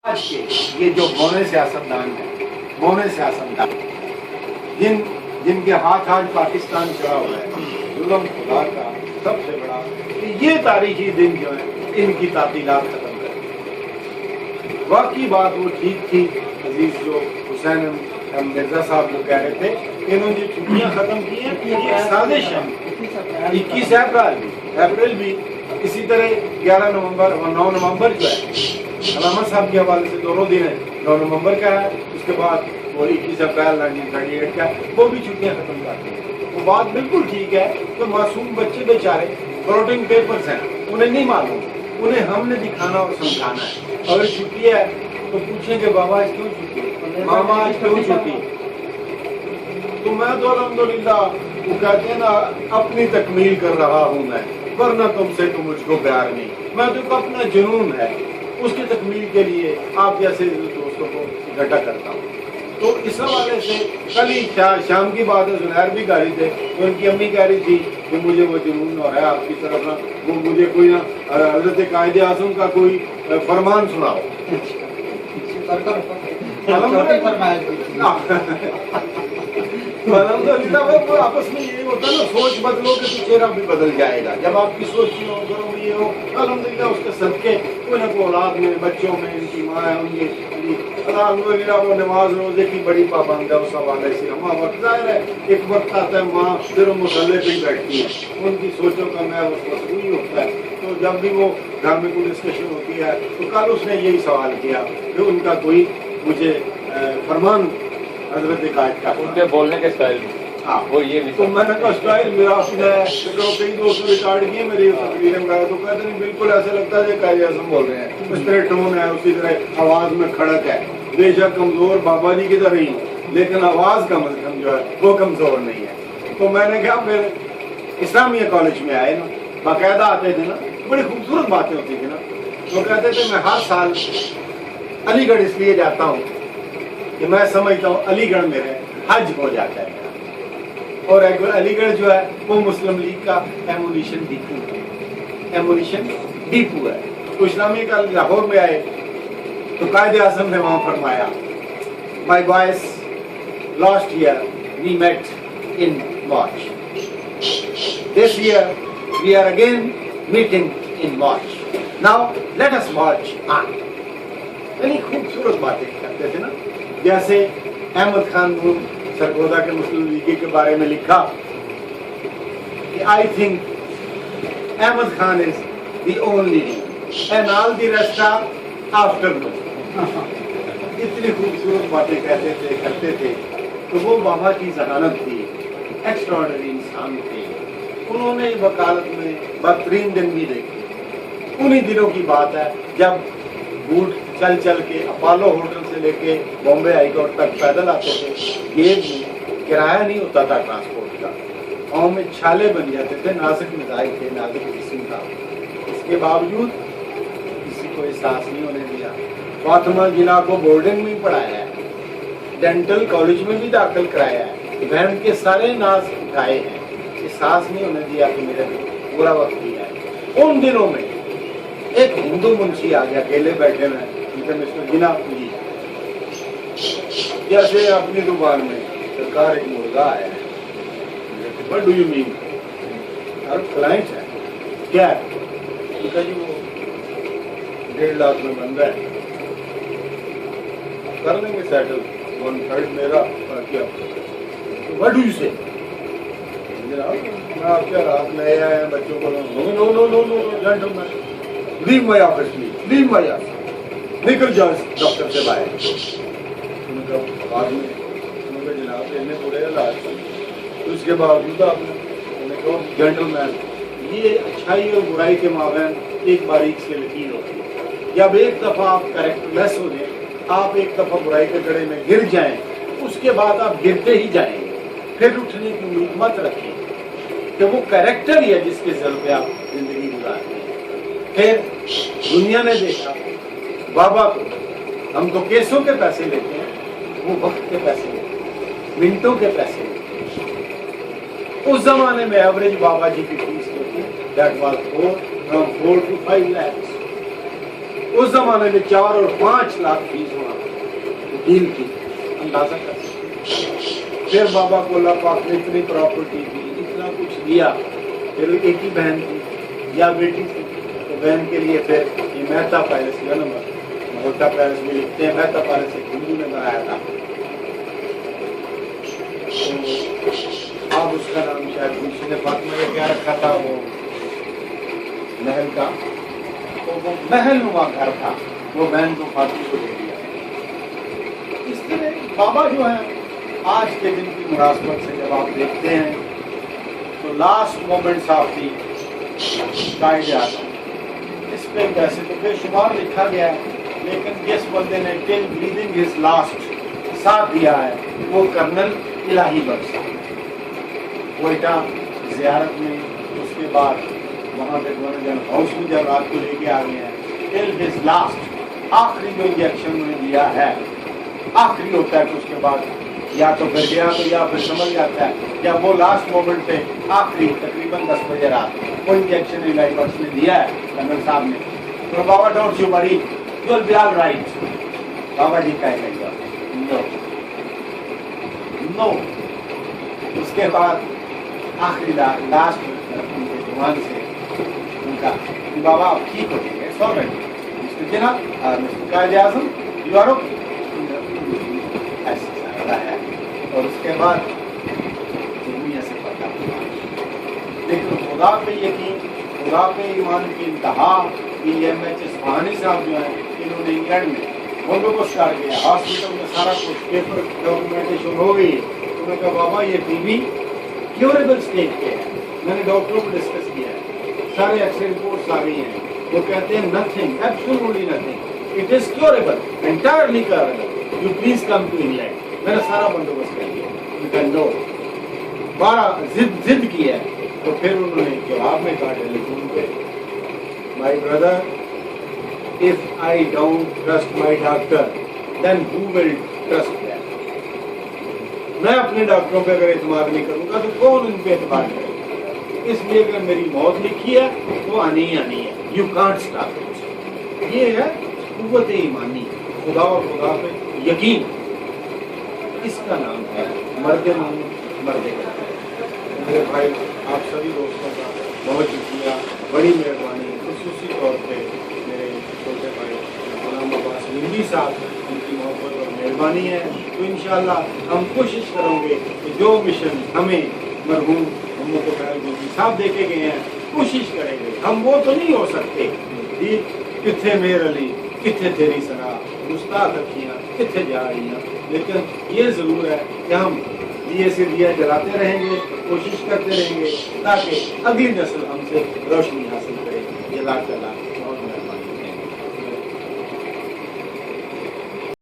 آج کے یہ جو مونے سیاستدان ہیں، مونے سیاستدان جن کے ہاتھ آج پاکستان چڑھا ہوا ہے، ظلم خدا کا سب سے بڑا، یہ تاریخی دن جو ہے ان کی تعطیلات ختم کر دی۔ واقعی بات وہ ٹھیک تھی عزیز جو حسین مرزا صاحب جو کہہ رہے تھے، انہوں نے چھٹیاں ختم کی ہیں، یہ ایک سازش ہے۔ 21 اپریل بھی اسی طرح 11 نومبر اور 9 نومبر جو ہے علامہ صاحب کے حوالے سے دونوں دن ہیں، 9 نومبر کا ہے، اس کے بعد وہ 21 اپریل 1938 کا، وہ بھی چھٹیاں ختم کر دی۔ وہ بات بالکل ٹھیک ہے کہ معصوم بچے بیچارے فلوٹنگ پیپرز ہیں، انہیں نہیں معلوم، انہیں ہم نے دکھانا اور سمجھانا ہے۔ اگر چھٹی ہے تو پوچھیں کہ بابا آج کیوں چھٹی، ماما آج کیوں چھٹی؟ تو میں تو الحمدللہ وہ کہتے ہیں نا اپنی تکمیل کر رہا ہوں میں، ورنہ تم سے تو مجھ کو پیار نہیں، میں تو اپنا جنون ہے، اس کی تکمیل کے لیے آپ جیسے دوستوں کو اکٹھا کرتا ہوں۔ تو اس حوالے سے کل ہی شام کی بات ہے، زنیر بھی کہہ رہی تھے تو ان کی امی کہہ رہی تھی کہ مجھے وہ جنون ہو رہا ہے آپ کی طرف، وہ مجھے کوئی نہ حضرت قائد اعظم کا کوئی فرمان سناؤ۔ الحمدللہ وہ آپس میں یہ ہوتا ہے نا، سوچ بدلو کہ تو چہرہ بھی بدل جائے گا۔ جب آپ کی سوچ یہ ہو، گھروں میں یہ ہو، الحمدللہ اس کے صدقے کوئی نہ کوئی اولاد میں، بچوں میں، ان کی ماں ہے، ان کی الحمدللہ وہ نماز روزے کی بڑی پابند ہے۔ اس حوالے سے ہمارا وقت ظاہر ہے، ایک وقت آتا ہے ماں صرف مسلح پہ ہی بیٹھتی ہے، ان کی سوچوں کا میں مسئول ہوتا ہے۔ تو جب بھی وہ گھر میں کوئی ڈسکشن ہوتی ہے تو کل اس نے یہی سوال کیا کہ ان کا کوئی مجھے فرمان حضرت قائد کا، ان کے بولنے کے اسٹائل میں وہ یہ تو میں نے کہا اسٹائل میرا اپنا ہے، کئی دوستوں ریکارڈ کیے میری تقریریں میں، تو کہتے ہیں بالکل ایسا لگتا ہے قائد اعظم بول رہے ہیں، اس طرح ٹون ہے، اسی طرح آواز میں کھڑک ہے، بے شک کمزور بابا جی کی طرح ہی، لیکن آواز کا مطلب جو ہے وہ کمزور نہیں ہے۔ تو میں نے کہا پھر اسلامیہ کالج میں آئے نا، باقاعدہ آتے تھے نا، بڑی خوبصورت باتیں ہوتی تھی نا، تو کہتے تھے میں ہر سال علی گڑھ اس لیے جاتا ہوں کہ میں سمجھتا ہوں علی گڑھ میرے حج ہو جاتا ہے، اور علی گڑھ جو ہے وہ مسلم لیگ کا ایمونیشن ڈیپو ہے۔ تو اسلامی کا لاہور میں آئے تو قائد اعظم نے وہاں فرمایا my boys last year we met in March, this year we are again meeting in March, now let us march on. یعنی خوبصورت باتیں کرتے تھے نا، جیسے احمد خان نور سرگودا کے مسلم لیگ کے بارے میں لکھا کہ I think Ahmed Khan is the only and all the rest are after no. اتنی خوبصورت باتیں کہتے تھے، کرتے تھے، تو وہ بابا کی ذہانت تھی، ایکسٹراڈنری انسان تھے۔ انہوں نے وکالت میں بدترین دن بھی دیکھے۔ انہی دنوں کی بات ہے جب بوٹ چل چل کے اپالو ہوٹل سے لے کے بامبے ہائی کورٹ تک پیدل آتے تھے، گیب میں کرایہ نہیں ہوتا تھا ٹرانسپورٹ کا، پاؤں میں چھالے بن جاتے تھے، نازک مزاج تھے، نازک جسم تھا، اس کے باوجود کسی کو احساس نہیں ہونے دیا۔ فاطمہ جناح کو بورڈنگ میں پڑھایا ہے، ڈینٹل کالج میں بھی داخل کرایا ہے، بہن کے سارے ناز اٹھائے ہیں، احساس نہیں ہونے دیا کہ میرے پورا وقت دیا ہے۔ ان دنوں میں ایک ہندو منشی آ گیا، اکیلے بیٹھے ہوئے مسٹر جناح جی، جیسے اپنی دکان میں سرکار ایک مرغا آیا ہے، What do you mean؟ Hare client ہے کیا ہے؟ جی وہ 1.5 لاکھ میں بندہ ہے، کر لیں گے سیٹل، 1/3 میرا، باقی آپ۔ What do you say؟ میں آپ کیا رات میں آیا ہے بچوں کو، no gentleman leave my office please, leave my office, نکل جاؤ ڈاکٹر سے باہر۔ جناب لینے پورے علاج، اس کے باوجود آپ نے کہا جنٹل مین، یہ اچھائی اور برائی کے مابین ایک باریک سے لکیر ہوتی ہے۔ جب ایک دفعہ آپ کریکٹر لیس ہو جائیں، آپ ایک دفعہ برائی کے گڑھے میں گر جائیں، اس کے بعد آپ گرتے ہی جائیں گے، پھر اٹھنے کی امید مت رکھیں کہ وہ کریکٹر ہی ہے جس کے ذل پہ آپ زندگی گزارتے ہیں۔ پھر دنیا نے دیکھا بابا کو، ہم تو کیسوں کے پیسے لیتے ہیں، وہ وقت کے پیسے لیتے ہیں، منٹوں کے پیسے لیتے ہیں۔ اس زمانے میں ایوریج بابا جی کی فیس ہوتی ہے دیٹ واز 4 to 5 lakhs۔ اس زمانے میں 4 اور 5 لاکھ فیس ہونا وکیل کی، اندازہ کر سکتے۔ پھر بابا کو اللہ پاک نے اتنی پراپرٹی دی، اتنا کچھ دیا، پھر ایک ہی بہن تھی یا بیٹی تھی، تو بہن کے لیے پھر یہ مہتا پیلس کا نمبر مہتا پیلس میں لکھتے ہیں، مہتا پیلس ایک ہندو نے بنایا تھا، اب اس کا نام شاید کسی نے فاطمہ یا کیا رکھا تھا، وہ محل کا، تو وہ محل نما گھر تھا، وہ بہن کو فاطمہ کو دے دیا۔ اس طرح بابا جو ہے آج کے دن کی مناسبت سے جب آپ دیکھتے ہیں تو last moments of the Quaid Azam, اس پہ ویسے تو بے شمار لکھا گیا ہے، لیکن جس بندے نے ٹل بریدنگ ہز لاسٹ ساتھ دیا ہے وہ کرنل الہی بخش ہے۔ کوئٹہ زیارت میں، اس کے بعد وہاں پہ جن ہاؤس میں جب رات کو لے کے آ گئے ہیں، ٹل ہز لاسٹ آخری جو انجیکشن انہوں نے دیا ہے، آخری ہوتا ہے کہ اس کے بعد یا تو پھر گیا تو یا پھر سمجھ جاتا ہے، یا وہ لاسٹ مومنٹ پہ آخری تقریباً 10 بجے رات وہ انجیکشن الہی بخش نے دیا ہے کرنل صاحب نے، تو بابا don't you worry, you will be all right. بابا جی کہے گا نو نو۔ اس کے بعد آخری لاسٹ ان کے زبان سے ان کا کہ بابا آپ ٹھیک ہو جائیں گے، سو رہے مسٹر جناب، mister Quaid Azam you are okay, ایسا سارا ہے۔ اور اس کے بعد دنیا سے پتا، لیکن خدا پہ یقین، خدا پہ ایمان کی انتہا، EMH اسفہانی صاحب جو ہیں انہوں نے انگلینڈ میں بندوبست کر گیا، ہاسپٹل میں سارا کچھ پیپر ڈاکومنٹیشن ہو گئی، انہوں نے کہا بابا یہ ٹی بی کیوریبل اسٹیج پہ ہے، میں نے ڈاکٹروں کو ڈسکس کیا ہے، سارے ایکسرے رپورٹس آ گئی ہیں، وہ کہتے ہیں nothing, absolutely nothing, it is curable, entirely curable, you please come to England. میں نے سارا بندوبست کر لیا، نو 12 ضد کی ہے، تو پھر انہوں نے جواب میں کہا ٹیلی فون پہ، my brother if I don't trust my doctor then who will trust them؟ میں اپنے ڈاکٹروں پہ اگر اعتماد نہیں کروں گا تو کون ان پہ اعتماد کرے گا؟ اس لیے اگر میری موت لکھی ہے تو آنی ہی آنی ہے، یو کانٹ اسٹاپ اٹ۔ یہ ہے قوت ایمانی، خدا اور خدا پہ یقین، اس کا نام ہے مرد مومن مرد کا۔ میرے بھائی آپ سبھی دوستوں کا بہت شکریہ، بڑی مہربانی، خصوصی طور پہ میرے چھوٹے بھائی غلام عباس نندی صاحب، ان کی محبت اور مہربانی ہے، تو انشاءاللہ ہم کوشش کریں گے کہ جو مشن ہمیں مرحوم محمد فیض گوگی صاحب دے کے گئے ہیں کوشش کریں گے، ہم وہ تو نہیں ہو سکتے جی، کتنے میر علی کتنے تیری سنا گستاخ اکھیاں کتنے جا رہی ہیں، لیکن یہ ضرور ہے کہ ہم دیے سے دیا جلاتے رہیں گے، کوشش کرتے رہیں گے تاکہ اگلی نسل ہم سے روشنی حاصل کرے۔ جزاک اللہ۔